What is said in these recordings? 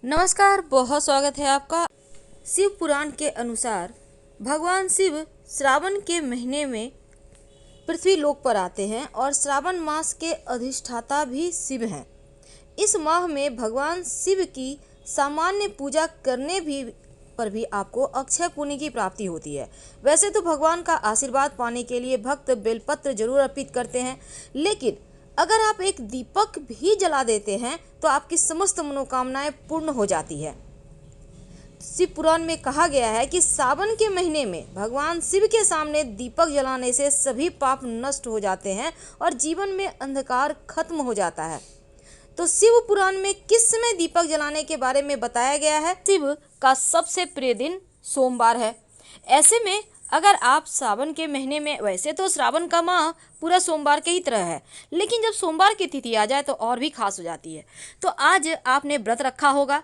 नमस्कार, बहुत स्वागत है आपका। शिव पुराण के अनुसार भगवान शिव श्रावण के महीने में पृथ्वी लोक पर आते हैं और श्रावण मास के अधिष्ठाता भी शिव हैं। इस माह में भगवान शिव की सामान्य पूजा करने पर भी आपको अक्षय पुण्य की प्राप्ति होती है। वैसे तो भगवान का आशीर्वाद पाने के लिए भक्त बेलपत्र जरूर अर्पित करते हैं, लेकिन अगर आप एक दीपक भी जला देते हैं तो आपकी समस्त मनोकामनाएं पूर्ण हो जाती है। शिव पुराण में कहा गया है कि सावन के महीने में भगवान शिव के सामने दीपक जलाने से सभी पाप नष्ट हो जाते हैं और जीवन में अंधकार खत्म हो जाता है। तो शिव पुराण में किस समय दीपक जलाने के बारे में बताया गया है। शिव का सबसे प्रिय दिन सोमवार है। ऐसे में अगर आप सावन के महीने में, वैसे तो श्रावण का माह पूरा सोमवार के ही तरह है, लेकिन जब सोमवार की तिथि आ जाए तो और भी खास हो जाती है। तो आज आपने व्रत रखा होगा।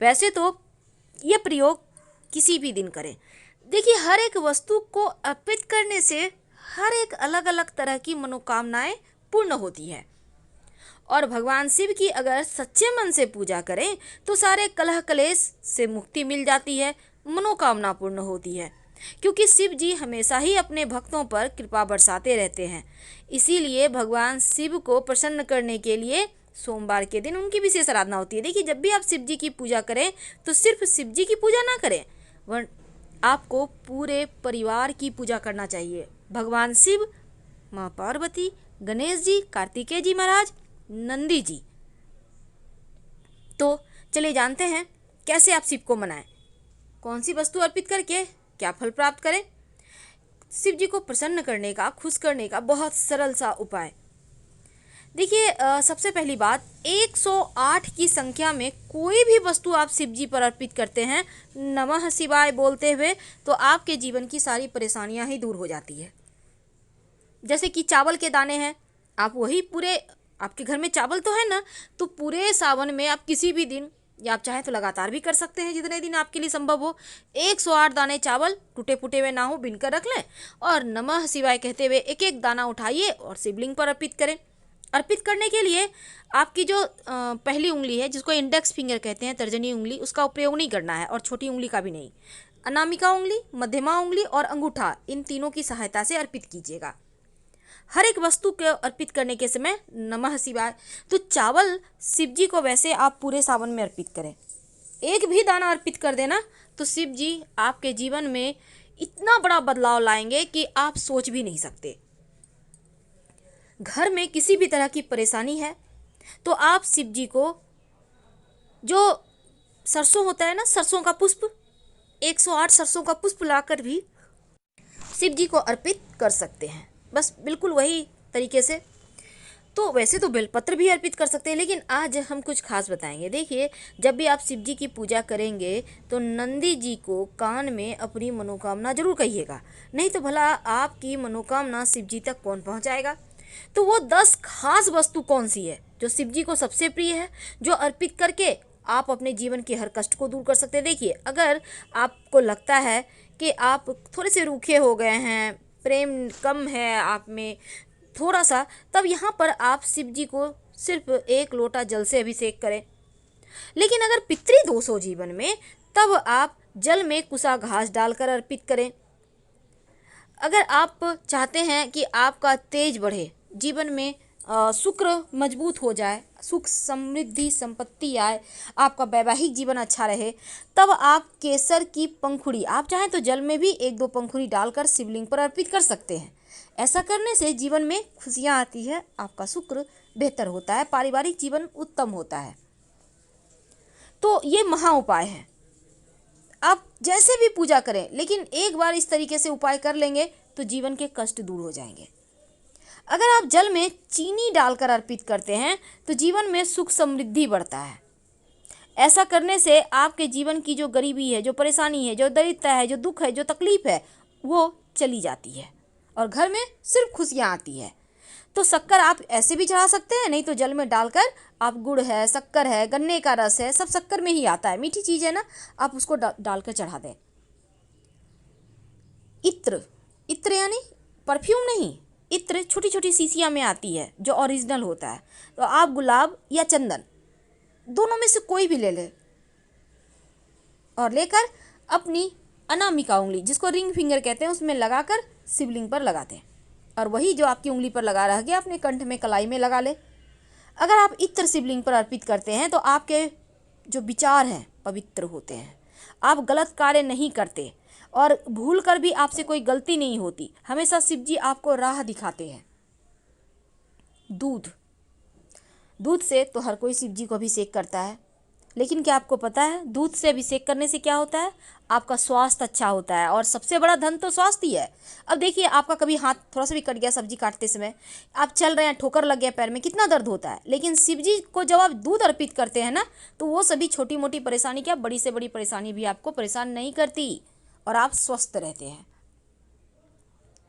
वैसे तो यह प्रयोग किसी भी दिन करें। देखिए, हर एक वस्तु को अर्पित करने से हर एक अलग अलग तरह की मनोकामनाएं पूर्ण होती है और भगवान शिव की अगर सच्चे मन से पूजा करें तो सारे कलह कलेश से मुक्ति मिल जाती है, मनोकामना पूर्ण होती है, क्योंकि शिव जी हमेशा ही अपने भक्तों पर कृपा बरसाते रहते हैं। इसीलिए भगवान शिव को प्रसन्न करने के लिए सोमवार के दिन उनकी विशेष आराधना होती है। देखिए, जब भी आप शिव जी की पूजा करें तो सिर्फ शिव जी की पूजा ना करें, वरन आपको पूरे परिवार की पूजा करना चाहिए। भगवान शिव, माँ पार्वती, गणेश जी, कार्तिकेय जी महाराज, नंदी जी। तो चलिए जानते हैं कैसे आप शिव को मनाएं, कौन सी वस्तु अर्पित करके क्या फल प्राप्त करें। शिव जी को प्रसन्न करने का, खुश करने का बहुत सरल सा उपाय। देखिए, सबसे पहली बात, 108 की संख्या में कोई भी वस्तु आप शिव जी पर अर्पित करते हैं नमः शिवाय बोलते हुए, तो आपके जीवन की सारी परेशानियां ही दूर हो जाती है। जैसे कि चावल के दाने हैं, आप वही पूरे, आपके घर में चावल तो है ना, तो पूरे सावन में आप किसी भी दिन, या आप चाहें तो लगातार भी कर सकते हैं, जितने दिन आपके लिए संभव हो, 108 दाने चावल टूटे फूटे हुए ना हो बीनकर रख लें और नमः शिवाय कहते हुए एक एक दाना उठाइए और शिवलिंग पर अर्पित करें। अर्पित करने के लिए आपकी जो पहली उंगली है, जिसको इंडेक्स फिंगर कहते हैं, तर्जनी उंगली, उसका उपयोग नहीं करना है और छोटी उंगली का भी नहीं। अनामिका उंगली, मध्यमा उंगली और अंगूठा, इन तीनों की सहायता से अर्पित कीजिएगा। हर एक वस्तु को अर्पित करने के समय नमः शिवाय। तो चावल शिव जी को वैसे आप पूरे सावन में अर्पित करें, एक भी दाना अर्पित कर देना तो शिव जी आपके जीवन में इतना बड़ा बदलाव लाएंगे कि आप सोच भी नहीं सकते। घर में किसी भी तरह की परेशानी है तो आप शिव जी को, जो सरसों होता है ना, सरसों का पुष्प, 108 सरसों का पुष्प लाकर भी शिव जी को अर्पित कर सकते हैं, बस बिल्कुल वही तरीके से। तो वैसे तो बेलपत्र भी अर्पित कर सकते हैं, लेकिन आज हम कुछ खास बताएंगे। देखिए, जब भी आप शिव जी की पूजा करेंगे तो नंदी जी को कान में अपनी मनोकामना जरूर कहिएगा, नहीं तो भला आपकी मनोकामना शिव जी तक कौन पहुंचाएगा। तो वो 10 खास वस्तु कौन सी है जो शिव जी को सबसे प्रिय है, जो अर्पित करके आप अपने जीवन के हर कष्ट को दूर कर सकते हैं। देखिए, अगर आपको लगता है कि आप थोड़े से रूखे हो गए हैं, प्रेम कम है आप में थोड़ा सा, तब यहाँ पर आप शिव जी को सिर्फ 1 लोटा जल से अभिषेक करें। लेकिन अगर पितृदोष हो जीवन में, तब आप जल में कुसा घास डालकर अर्पित करें। अगर आप चाहते हैं कि आपका तेज बढ़े, जीवन में शुक्र मजबूत हो जाए, सुख समृद्धि संपत्ति आए, आपका वैवाहिक जीवन अच्छा रहे, तब आप केसर की पंखुड़ी, आप चाहें तो जल में भी 1-2 पंखुड़ी डालकर शिवलिंग पर अर्पित कर सकते हैं। ऐसा करने से जीवन में खुशियां आती है, आपका शुक्र बेहतर होता है, पारिवारिक जीवन उत्तम होता है। तो ये महा उपाय है। आप जैसे भी पूजा करें, लेकिन एक बार इस तरीके से उपाय कर लेंगे तो जीवन के कष्ट दूर हो जाएंगे। अगर आप जल में चीनी डालकर अर्पित करते हैं तो जीवन में सुख समृद्धि बढ़ता है। ऐसा करने से आपके जीवन की जो गरीबी है, जो परेशानी है, जो दरिद्रता है, जो दुख है, जो तकलीफ है, वो चली जाती है और घर में सिर्फ खुशियां आती है। तो शक्कर आप ऐसे भी चढ़ा सकते हैं, नहीं तो जल में डालकर आप, गुड़ है, शक्कर है, गन्ने का रस है, सब शक्कर में ही आता है, मीठी चीज़ है ना, आप उसको डालकर चढ़ा दें। इत्र, इत्र यानी परफ्यूम नहीं, इत्र छोटी छोटी शीशियाँ में आती है जो ओरिजिनल होता है। तो आप गुलाब या चंदन, दोनों में से कोई भी ले लें, और लेकर अपनी अनामिका उंगली, जिसको रिंग फिंगर कहते हैं, उसमें लगाकर शिवलिंग पर लगाते हैं। और वही जो आपकी उंगली पर लगा रह गया अपने कंठ में कलाई में लगा ले। अगर आप इत्र शिवलिंग पर अर्पित करते हैं तो आपके जो विचार हैं पवित्र होते हैं, आप गलत कार्य नहीं करते और भूल कर भी आपसे कोई गलती नहीं होती। हमेशा शिव जी आपको राह दिखाते हैं। दूध से तो हर कोई शिव जी को अभिषेक करता है, लेकिन क्या आपको पता है दूध से अभिषेक करने से क्या होता है? आपका स्वास्थ्य अच्छा होता है, और सबसे बड़ा धन तो स्वास्थ्य ही है। अब देखिए, आपका कभी हाथ थोड़ा सा भी कट गया सब्जी काटते समय, आप चल रहे हैं, ठोकर लग गया पैर में, कितना दर्द होता है। लेकिन शिव जी को जब आप दूध अर्पित करते हैं ना, तो वो सभी छोटी मोटी परेशानी, क्या बड़ी से बड़ी परेशानी भी आपको परेशान नहीं करती और आप स्वस्थ रहते हैं।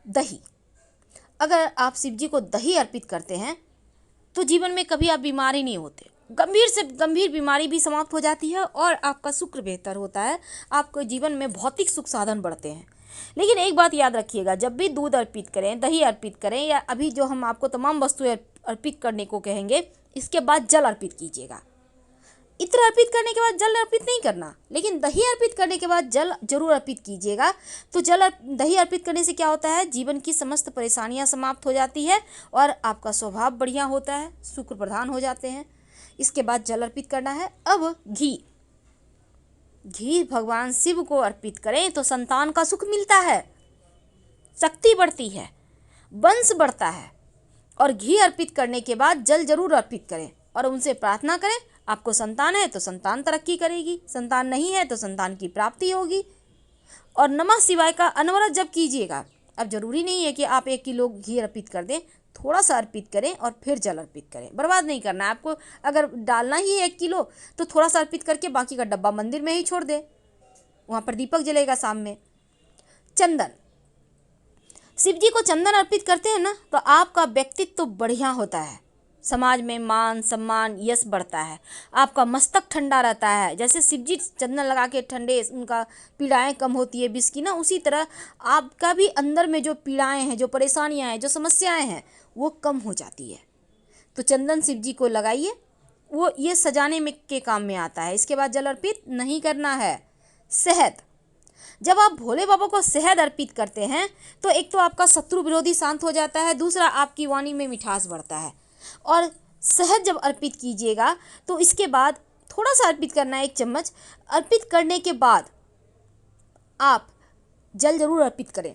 दही, अगर आप शिव जी को दही अर्पित करते हैं तो जीवन में कभी आप बीमार ही नहीं होते। गंभीर से गंभीर बीमारी भी समाप्त हो जाती है और आपका शुक्र बेहतर होता है। आपको जीवन में भौतिक सुख साधन बढ़ते हैं। लेकिन एक बात याद रखिएगा, जब भी दूध अर्पित करें, दही अर्पित करें, या अभी जो हम आपको तमाम वस्तुएं अर्पित करने को कहेंगे, इसके बाद जल अर्पित कीजिएगा। इत्र अर्पित करने के बाद जल अर्पित नहीं करना, लेकिन दही अर्पित करने के बाद जल जरूर अर्पित कीजिएगा। तो दही अर्पित करने से क्या होता है? जीवन की समस्त परेशानियां समाप्त हो जाती है और आपका स्वभाव बढ़िया होता है, शुक्र प्रधान हो जाते हैं। इसके बाद जल अर्पित करना है। अब घी भगवान शिव को अर्पित करें तो संतान का सुख मिलता है, शक्ति बढ़ती है, वंश बढ़ता है। और घी अर्पित करने के बाद जल जरूर अर्पित करें और उनसे प्रार्थना करें। आपको संतान है तो संतान तरक्की करेगी, संतान नहीं है तो संतान की प्राप्ति होगी। और नमः शिवाय का अनवरत जप कीजिएगा। अब जरूरी नहीं है कि आप 1 किलो घी अर्पित कर दें, थोड़ा सा अर्पित करें और फिर जल अर्पित करें। बर्बाद नहीं करना है आपको। अगर डालना ही है 1 किलो तो थोड़ा सा अर्पित करके बाकी का डब्बा मंदिर में ही छोड़ दें, वहाँ पर दीपक जलेगा शाम में। चंदन, शिव जी को चंदन अर्पित करते हैं ना, तो आपका व्यक्तित्व तो बढ़िया होता है, समाज में मान सम्मान यश बढ़ता है, आपका मस्तक ठंडा रहता है। जैसे शिव जी चंदन लगा के ठंडे, उनका पीड़ाएं कम होती है विष की ना, उसी तरह आपका भी अंदर में जो पीड़ाएं हैं, जो परेशानियां हैं, जो समस्याएं हैं, वो कम हो जाती है। तो चंदन शिव जी को लगाइए, वो ये सजाने में के काम में आता है। इसके बाद जल अर्पित नहीं करना है। शहद, जब आप भोले बाबा को शहद अर्पित करते हैं तो एक तो आपका शत्रु विरोधी शांत हो जाता है, दूसरा आपकी वाणी में मिठास बढ़ता है। और शहद जब अर्पित कीजिएगा तो इसके बाद थोड़ा सा अर्पित करना है, 1 चम्मच। अर्पित करने के बाद आप जल जरूर अर्पित करें।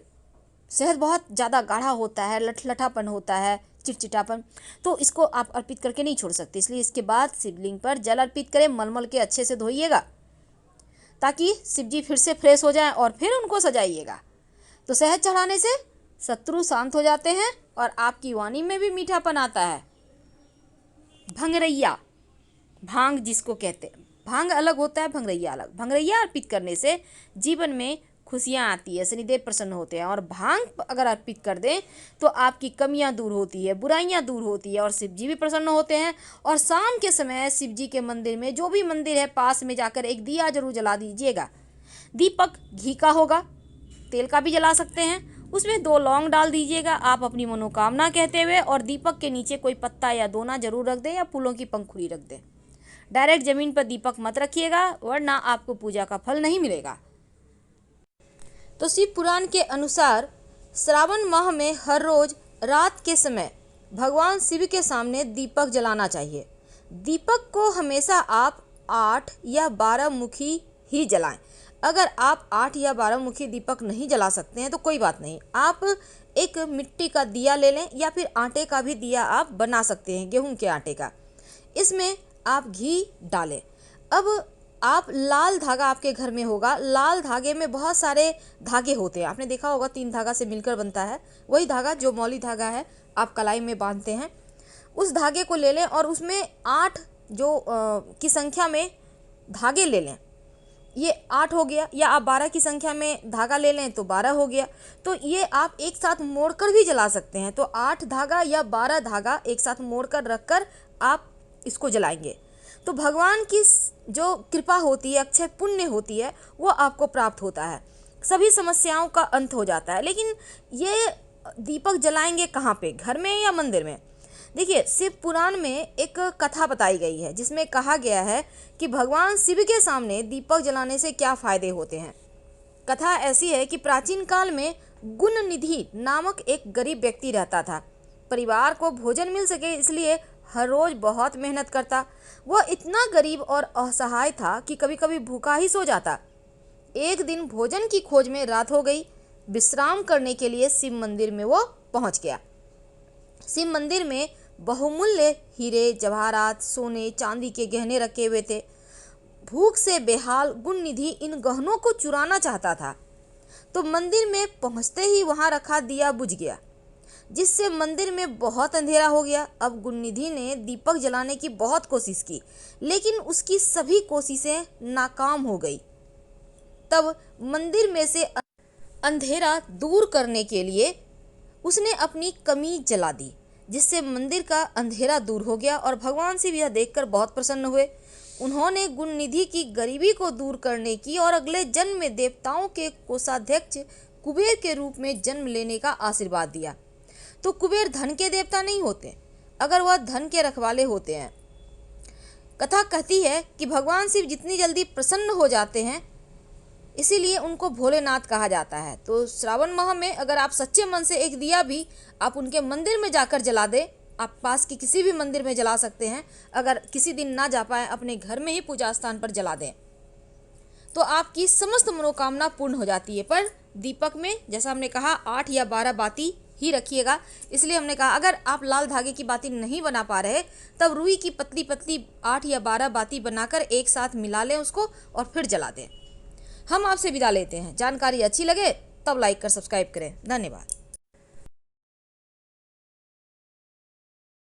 शहद बहुत ज़्यादा गाढ़ा होता है, लठलठापन होता है, चिटचिटापन, तो इसको आप अर्पित करके नहीं छोड़ सकते। इसलिए इसके बाद शिवलिंग पर जल अर्पित करें, मलमल के अच्छे से धोइएगा ताकि शिव जी फिर से फ्रेश हो जाएं और फिर उनको सजाइएगा। तो शहद चढ़ाने से शत्रु शांत हो जाते हैं और आपकी वाणी में भी मीठापन आता है। भंगरैया, भांग जिसको कहते हैं, भांग अलग होता है, भंगरैया अलग। भंगरैया अर्पित करने से जीवन में खुशियाँ आती है, शनिदेव प्रसन्न होते हैं। और भांग अगर अर्पित कर दें तो आपकी कमियां दूर होती है, बुराइयां दूर होती है और शिव जी भी प्रसन्न होते हैं। और शाम के समय शिव जी के मंदिर में, जो भी मंदिर है पास में, जाकर एक दिया जरूर जला दीजिएगा। दीपक घी का होगा, तेल का भी जला सकते हैं। उसमें 2 लौंग डाल दीजिएगा आप अपनी मनोकामना कहते हुए, और दीपक के नीचे कोई पत्ता या दोना जरूर रख दें या फूलों की पंखुड़ी रख दें। डायरेक्ट जमीन पर दीपक मत रखिएगा, वरना आपको पूजा का फल नहीं मिलेगा। तो शिव पुराण के अनुसार श्रावण माह में हर रोज रात के समय भगवान शिव के सामने दीपक जलाना चाहिए। दीपक को हमेशा आप 8 या 12 मुखी ही जलाएं। अगर आप 8 या 12 मुखी दीपक नहीं जला सकते हैं तो कोई बात नहीं, आप एक मिट्टी का दिया ले लें या फिर आटे का भी दिया आप बना सकते हैं, गेहूं के आटे का। इसमें आप घी डालें। अब आप लाल धागा आपके घर में होगा, लाल धागे में बहुत सारे धागे होते हैं, आपने देखा होगा 3 धागा से मिलकर बनता है। वही धागा जो मौली धागा है आप कलाई में बांधते हैं, उस धागे को ले लें और उसमें 8 की संख्या में धागे ले लें। ये 8 हो गया, या आप 12 की संख्या में धागा ले लें तो 12 हो गया। तो ये आप एक साथ मोड़कर भी जला सकते हैं। तो 8 धागा या 12 धागा एक साथ मोड़कर रखकर आप इसको जलाएंगे तो भगवान की जो कृपा होती है, अक्षय पुण्य होती है, वो आपको प्राप्त होता है, सभी समस्याओं का अंत हो जाता है। लेकिन ये दीपक जलाएंगे कहाँ पे, घर में या मंदिर में? देखिए, शिव पुराण में एक कथा बताई गई है जिसमें कहा गया है कि भगवान शिव के सामने दीपक जलाने से क्या फायदे होते हैं। कथा ऐसी है कि प्राचीन काल में गुणनिधि नामक एक गरीब व्यक्ति रहता था। परिवार को भोजन मिल सके इसलिए हर रोज बहुत मेहनत करता। वह इतना गरीब और असहाय था कि कभी कभी भूखा ही सो जाता। एक दिन भोजन की खोज में रात हो गई। विश्राम करने के लिए शिव मंदिर में वो पहुंच गया। शिव मंदिर में बहुमूल्य हीरे, जवाहरात, सोने, चांदी के गहने रखे हुए थे। भूख से बेहाल गुणनिधि इन गहनों को चुराना चाहता था, तो मंदिर में पहुंचते ही वहां रखा दिया बुझ गया, जिससे मंदिर में बहुत अंधेरा हो गया। अब गुणनिधि ने दीपक जलाने की बहुत कोशिश की, लेकिन उसकी सभी कोशिशें नाकाम हो गई। तब मंदिर में से अंधेरा दूर करने के लिए उसने अपनी कमीज जला दी, जिससे मंदिर का अंधेरा दूर हो गया और भगवान शिव यह देखकर बहुत प्रसन्न हुए। उन्होंने गुणनिधि की गरीबी को दूर करने की और अगले जन्म में देवताओं के कोषाध्यक्ष कुबेर के रूप में जन्म लेने का आशीर्वाद दिया। तो कुबेर धन के देवता नहीं होते, अगर वह धन के रखवाले होते हैं। कथा कहती है कि भगवान शिव जितनी जल्दी प्रसन्न हो जाते हैं, इसीलिए उनको भोलेनाथ कहा जाता है। तो श्रावण माह में अगर आप सच्चे मन से एक दिया भी आप उनके मंदिर में जाकर जला दें, आप पास की किसी भी मंदिर में जला सकते हैं। अगर किसी दिन ना जा पाए, अपने घर में ही पूजा स्थान पर जला दें, तो आपकी समस्त मनोकामना पूर्ण हो जाती है। पर दीपक में जैसा हमने कहा 8 या 12 बाती ही रखिएगा। इसलिए हमने कहा अगर आप लाल धागे की बाती नहीं बना पा रहे, तब रुई की पतली पतली 8 या 12 बाती बनाकर एक साथ मिला लें उसको और फिर जला दें। हम आपसे विदा लेते हैं। जानकारी अच्छी लगे तब लाइक कर सब्सक्राइब करें। धन्यवाद।